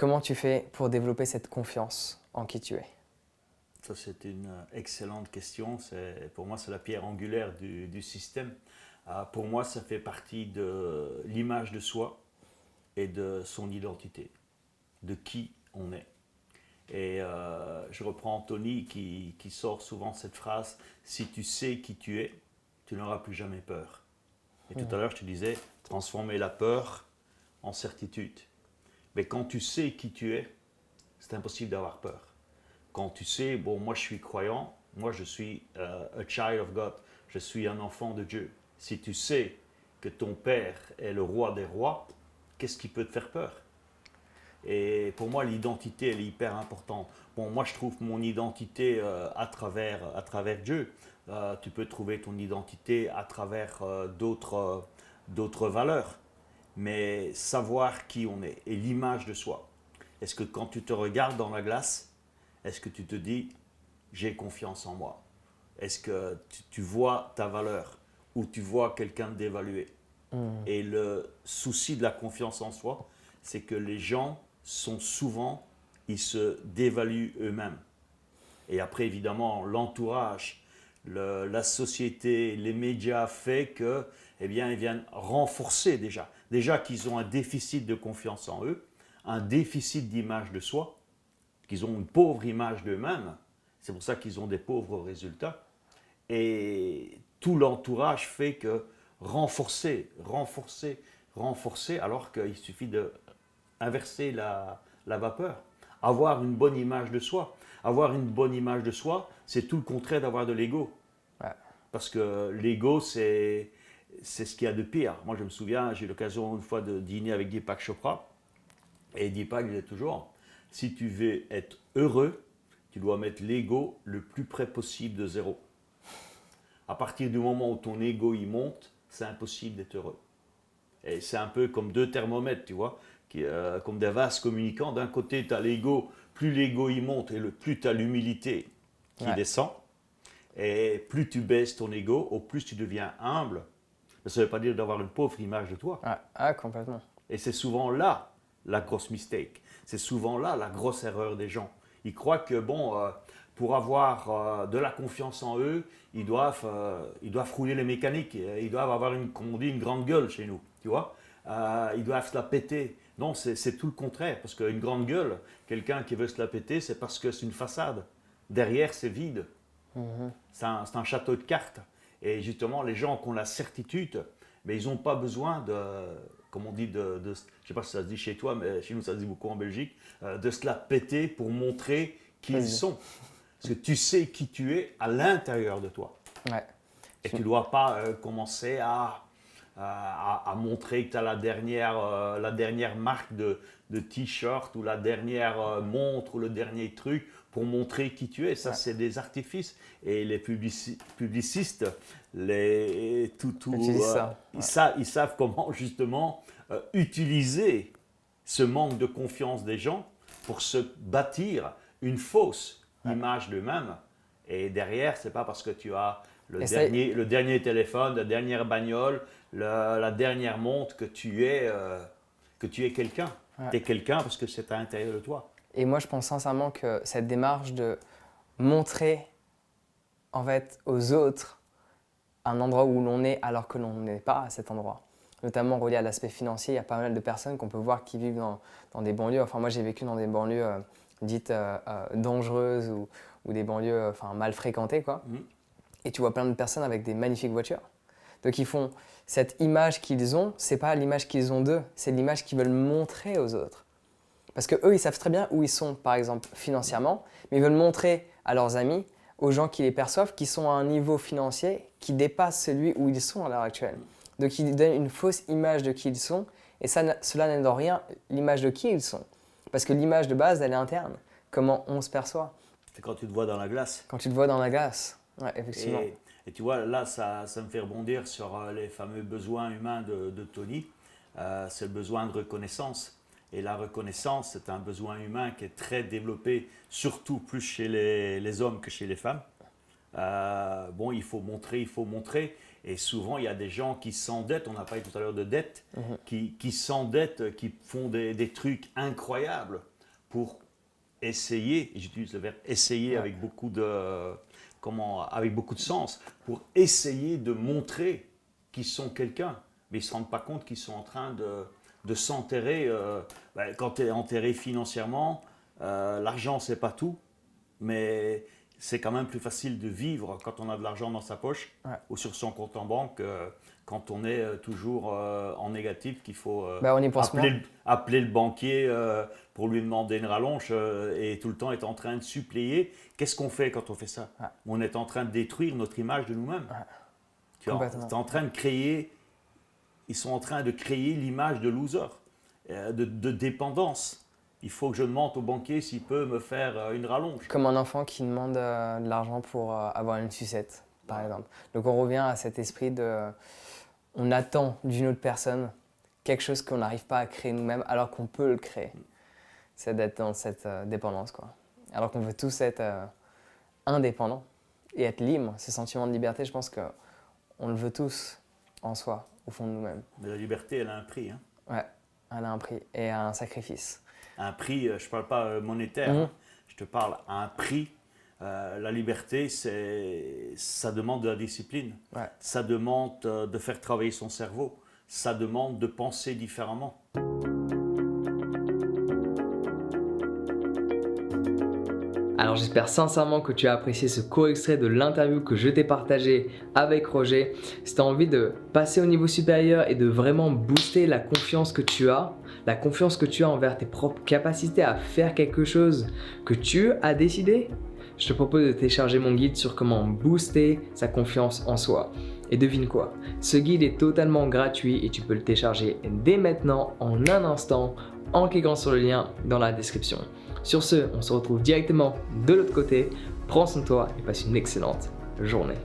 comment tu fais pour développer cette confiance en qui tu es? Ça, c'est une excellente question. Pour moi, c'est la pierre angulaire du système. Pour moi, ça fait partie de l'image de soi et de son identité, de qui on est. Et je reprends Tony qui sort souvent cette phrase, si tu sais qui tu es, tu n'auras plus jamais peur. Et tout à l'heure, je te disais, transformer la peur en certitude. Mais quand tu sais qui tu es, c'est impossible d'avoir peur. Quand tu sais, bon, moi je suis croyant, moi je suis a child of God, je suis un enfant de Dieu. Si tu sais que ton père est le roi des rois, qu'est-ce qui peut te faire peur? Et pour moi, l'identité, elle est hyper importante. Bon, moi, je trouve mon identité à travers Dieu. Tu peux trouver ton identité à travers d'autres valeurs. Mais savoir qui on est et l'image de soi. Est-ce que quand tu te regardes dans la glace, est-ce que tu te dis, j'ai confiance en moi? Est-ce que tu vois ta valeur ou tu vois quelqu'un d'évalué? Et le souci de la confiance en soi, c'est que les gens sont souvent, ils se dévaluent eux-mêmes. Et après, évidemment, l'entourage, la société, les médias fait que, eh bien, ils viennent renforcer déjà qu'ils ont un déficit de confiance en eux, un déficit d'image de soi, qu'ils ont une pauvre image d'eux-mêmes. C'est pour ça qu'ils ont des pauvres résultats. Et tout l'entourage fait que renforcer, alors qu'il suffit d'inverser la vapeur. Avoir une bonne image de soi. Avoir une bonne image de soi, c'est tout le contraire d'avoir de l'ego. Ouais. Parce que l'ego, c'est ce qu'il y a de pire. Moi, je me souviens, j'ai eu l'occasion une fois de dîner avec Deepak Chopra. Et Deepak disait toujours, si tu veux être heureux, tu dois mettre l'ego le plus près possible de zéro. À partir du moment où ton ego y monte, c'est impossible d'être heureux. Et c'est un peu comme deux thermomètres, tu vois, comme des vases communicants. D'un côté, tu as l'ego, plus l'ego y monte et plus tu as l'humilité qui descend. Et plus tu baisses ton ego, au plus tu deviens humble. Mais ça ne veut pas dire d'avoir une pauvre image de toi. Complètement. Et c'est souvent là la grosse mistake. C'est souvent là la grosse erreur des gens. Ils croient que, bon, pour avoir de la confiance en eux, ils doivent rouler les mécaniques. Ils doivent avoir, comme on dit, une grande gueule chez nous. Tu vois, ils doivent se la péter. Non, c'est tout le contraire. Parce qu'une grande gueule, quelqu'un qui veut se la péter, c'est parce que c'est une façade. Derrière, c'est vide. C'est un château de cartes. Et justement, les gens qui ont la certitude, mais ils n'ont pas besoin de, comme on dit, je ne sais pas si ça se dit chez toi, mais chez nous ça se dit beaucoup en Belgique, de se la péter pour montrer qui ils sont. Parce que tu sais qui tu es à l'intérieur de toi. Ouais. Et tu ne dois pas commencer à montrer que tu as la dernière marque de t-shirt ou la dernière montre ou le dernier truc pour montrer qui tu es. Ça, c'est des artifices. Et les publicistes, ils savent comment justement utiliser ce manque de confiance des gens pour se bâtir une fausse image d'eux-mêmes. Et derrière, c'est pas parce que tu as le dernier téléphone, la dernière bagnole, la dernière montre que tu es quelqu'un. Tu es quelqu'un parce que c'est à l'intérieur de toi. Et moi, je pense sincèrement que cette démarche de montrer en fait aux autres un endroit où l'on est alors que l'on n'est pas à cet endroit, notamment relié à l'aspect financier, il y a pas mal de personnes qu'on peut voir qui vivent dans des banlieues. Enfin, moi, j'ai vécu dans des banlieues dites dangereuses ou des banlieues mal fréquentées, quoi. Et tu vois plein de personnes avec des magnifiques voitures. Donc, ils font cette image qu'ils ont, c'est pas l'image qu'ils ont d'eux, c'est l'image qu'ils veulent montrer aux autres. Parce qu'eux, ils savent très bien où ils sont, par exemple, financièrement, mais ils veulent montrer à leurs amis, aux gens qui les perçoivent, qu'ils sont à un niveau financier qui dépasse celui où ils sont à l'heure actuelle. Donc, ils donnent une fausse image de qui ils sont, et cela n'aide en rien l'image de qui ils sont. Parce que l'image de base, elle est interne. Comment on se perçoit. C'est quand tu te vois dans la glace. Quand tu te vois dans la glace, ouais, effectivement. Et tu vois, là, ça me fait rebondir sur les fameux besoins humains de Tony. C'est le besoin de reconnaissance. Et la reconnaissance, c'est un besoin humain qui est très développé, surtout plus chez les hommes que chez les femmes. Bon, il faut montrer. Et souvent, il y a des gens qui s'endettent, on a parlé tout à l'heure de dette, qui s'endettent, qui font des trucs incroyables pour essayer, et j'utilise le verbe essayer avec beaucoup de sens, pour essayer de montrer qu'ils sont quelqu'un. Mais ils ne se rendent pas compte qu'ils sont en train de s'enterrer. Quand tu es enterré financièrement, l'argent, c'est pas tout, mais c'est quand même plus facile de vivre quand on a de l'argent dans sa poche ou sur son compte en banque quand on est toujours en négatif, qu'il faut On y pense appeler le banquier pour lui demander une rallonge et tout le temps être en train de suppléer. Qu'est-ce qu'on fait quand on fait ça? On est en train de détruire notre image de nous-mêmes. Tu vois, ils sont en train de créer l'image de loser, de dépendance. Il faut que je demande au banquier s'il peut me faire une rallonge. Comme un enfant qui demande de l'argent pour avoir une sucette, par exemple. Donc on revient à cet esprit de... On attend d'une autre personne quelque chose qu'on n'arrive pas à créer nous-mêmes alors qu'on peut le créer. C'est d'être dans cette dépendance, quoi. Alors qu'on veut tous être indépendants et être libres. Ce sentiment de liberté, je pense qu'on le veut tous en soi, au fond de nous-mêmes. Mais la liberté, elle a un prix. Hein. Ouais, elle a un prix et un sacrifice. Un prix, je ne parle pas monétaire, je te parle à un prix. La liberté, ça demande de la discipline, ça demande de faire travailler son cerveau, ça demande de penser différemment. Alors j'espère sincèrement que tu as apprécié ce court extrait de l'interview que je t'ai partagé avec Roger. Si tu as envie de passer au niveau supérieur et de vraiment booster la confiance que tu as envers tes propres capacités à faire quelque chose que tu as décidé, je te propose de télécharger mon guide sur comment booster sa confiance en soi. Et devine quoi, ce guide est totalement gratuit et tu peux le télécharger dès maintenant en un instant en cliquant sur le lien dans la description. Sur ce, on se retrouve directement de l'autre côté. Prends soin de toi et passe une excellente journée.